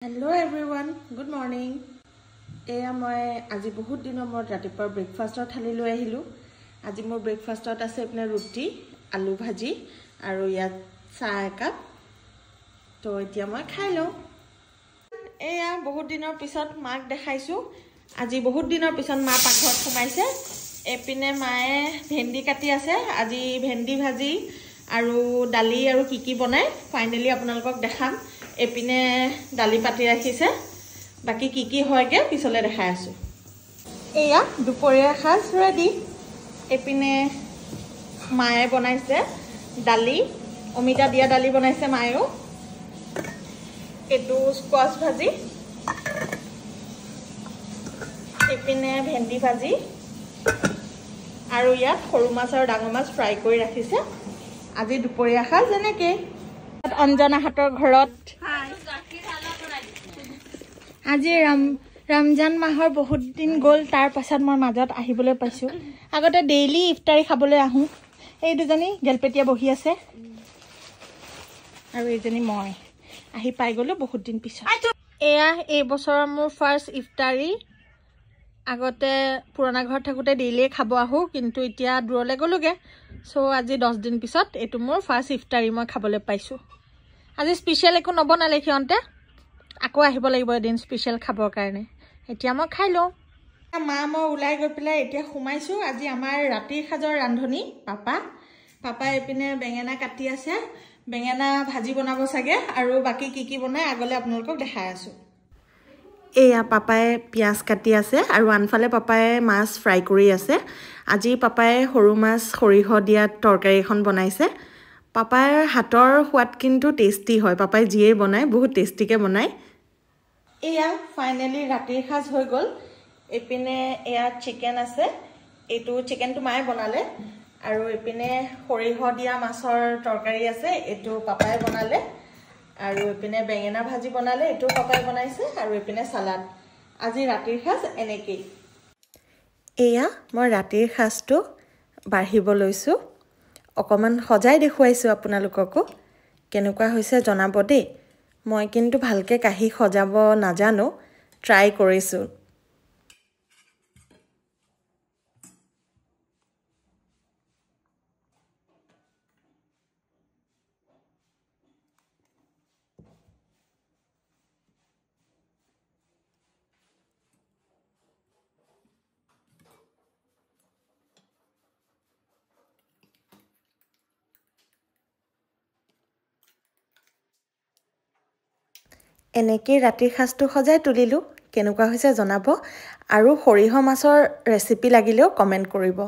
Hello everyone, good morning. এয়া মই আজি বহুত দিনৰ মূৰত ৰাতিপুৱা ব্ৰেকফাষ্টৰ থালি লৈ আহিলো। আজি মোৰ ব্ৰেকফাষ্টত আছে আপোনাৰ ৰুটি, আলু ভাজি আৰু ইয়াত চাহ একাপ। তো এতিয়া মই খাই লওঁ। এয়া বহুত দিনৰ পিছত মাক দেখাইছো। আজি বহুত দিনৰ পিছত মা পাকঘৰত সোমাইছে। এপিনে মায়ে ভেন্দি কাটি আছে। আজি ভেন্দি ভাজি আৰু দালি আৰু কি বনাই ফাইনালি আপোনালোকক দেখাম। এপিনে দালি পাতি ৰাখিছে। বাকি কি হয়গে পিছলে দেখাই আছো। এয়া দুপৰীয়া সাজ ৰেডি। এপিনে মায়ে বনাইছে দালি, অমিতা দিয়া দালি বনাইছে মায়েও। এটো স্কোয়াশ ভাজি, এপিনে ভেন্দি ভাজি আৰু ইয়াত সৰু মাছ আৰু ডাঙৰ মাছ ফ্ৰাই কৰি ৰাখিছে। আজি দুপৰীয়া সাজ এনেকে। অঞ্জনা হাতৰ ঘৰত আজি ৰমজান মাহৰ বহুত দিন গ'ল। তাৰ পাছত মই মাজত আহিবলৈ পাইছো। আগতে ডেইলি ইফতাৰী খাবলৈ আহোঁ। এই দুজনী গেলপেটিয়া বহি আছে আৰু এইজনী মই আহি পাই গ'লো বহুত দিন পিছত। এয়া এই বছৰৰ মোৰ ফাৰ্ষ্ট ইফতাৰী। আগতে পুৰণা ঘৰত থাকোঁতে ডেইলি খাব আহোঁ, কিন্তু এতিয়া দূৰলৈ গ'লোগে। চ' আজি 10 দিন পিছত এইটো মোৰ ফাৰ্ষ্ট ইফতাৰী মই খাবলৈ পাইছোঁ। আজি স্পেচিয়েল একো নবনালে সিহঁতে, আকৌ আহিব লাগিব এদিন স্পেচিয়েল খাবৰ কাৰণে। এতিয়া মই খাই লওঁ। মা মই ওলাই গৈ পেলাই এতিয়া সোমাইছোঁ। আজি আমাৰ ৰাতিৰ সাজৰ ৰান্ধনি পাপাই এপিনে বেঙেনা কাটি আছে। বেঙেনা ভাজি বনাব চাগে, আৰু বাকী কি বনাই আগলৈ আপোনালোকক দেখাই আছোঁ। এয়া পাপাই পিঁয়াজ কাটি আছে আৰু আনফালে পাপাই মাছ ফ্ৰাই কৰি আছে। আজি পাপাই সৰু মাছ সৰিয়হ দিয়া তৰকাৰী এখন বনাইছে। পাপাৰ হাতৰ সোৱাদ কিন্তু টেষ্টি হয়। পাপাই যিয়ে বনায় বহুত টেষ্টিকৈ বনায়। এয়া ফাইনেলি ৰাতিৰ সাজ হৈ গ'ল। এপিনে এয়া চিকেন আছে। এইটো চিকেনটো মায়ে বনালে। আৰু এপিনে সৰিয়হ দিয়া মাছৰ তৰকাৰী আছে, এইটো পাপাই বনালে। আৰু এপিনে বেঙেনা ভাজি বনালে, এইটো পাপাই বনাইছে। আৰু এপিনে সালাড। আজি ৰাতিৰ সাজ এনেকেই। এয়া মই ৰাতিৰ সাজটো বাঢ়িব লৈছোঁ। অকণমান সজাই দেখুৱাইছোঁ আপোনালোককো। কেনেকুৱা হৈছে জনাব দেই। মই কিন্তু ভালকৈ কাঁহী সজাব নাজানো, ট্ৰাই কৰিছোঁ। এনেকেই ৰাতিৰ সাজটো সজাই তুলিলোঁ। কেনেকুৱা হৈছে জনাব, আৰু সৰিয়হ মাছৰ ৰেচিপি লাগিলেও কমেণ্ট কৰিব।